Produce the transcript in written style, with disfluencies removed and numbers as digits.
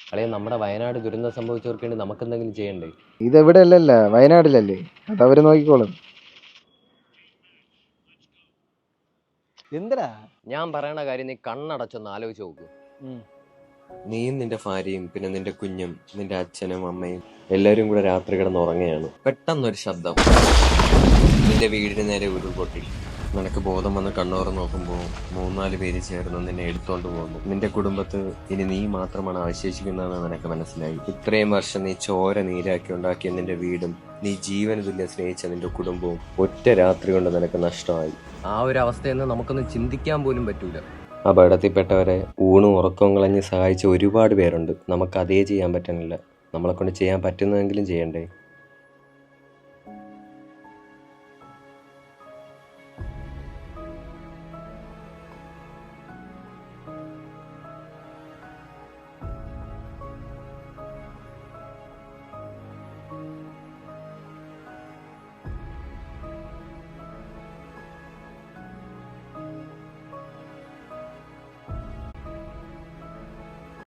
അല്ലെങ്കിൽ നമ്മുടെ വയനാട് ദുരന്തം സംഭവിച്ചവർക്ക് വേണ്ടി നമുക്കെന്തെങ്കിലും ചെയ്യണ്ടേ? ഇതെവിടെ അല്ലല്ല, വയനാട്ടിലല്ലേ, അതവര് നോക്കിക്കോളും. എന്തിനാ ഞാൻ പറയണ കാര്യം നീ കണ്ണടച്ചൊന്ന് ആലോചിച്ച് നോക്കൂ. നീയും നിന്റെ ഭാര്യയും പിന്നെ നിന്റെ കുഞ്ഞും നിന്റെ അച്ഛനും അമ്മയും എല്ലാവരും കൂടെ രാത്രി കിടന്ന് ഉറങ്ങുകയാണ്. പെട്ടെന്നൊരു ശബ്ദം നിന്റെ വീടിന് നേരെ ഉരുൾപൊട്ടി. നിനക്ക് ബോധം വന്ന് കണ്ണുറന്ന് നോക്കുമ്പോൾ 3-4 പേര് ചേർന്ന് നിന്നെ എടുത്തോണ്ട് പോകുന്നു. നിന്റെ കുടുംബത്ത് ഇനി നീ മാത്രമാണ് അവശേഷിക്കുന്നതെന്ന് നിനക്ക് മനസ്സിലായി. ഇത്രയും വർഷം നീ ചോര നീരാക്കി ഉണ്ടാക്കിയ നിന്റെ വീടും നീ ജീവന് തുല്യം സ്നേഹിച്ച നിന്റെ കുടുംബവും ഒറ്റ രാത്രി കൊണ്ട് നിനക്ക് നഷ്ടമായി. ആ ഒരു അവസ്ഥയെന്ന് നമുക്കൊന്ന് ചിന്തിക്കാൻ പോലും പറ്റൂല. അപകടത്തിൽപ്പെട്ടവരെ ഊണും ഉറക്കവും കളഞ്ഞ് സഹായിച്ച ഒരുപാട് പേരുണ്ട്. നമുക്ക് അതേ ചെയ്യാൻ പറ്റുന്നില്ല. നമ്മളെ കൊണ്ട് ചെയ്യാൻ പറ്റുന്നതെങ്കിലും ചെയ്യണ്ടേ?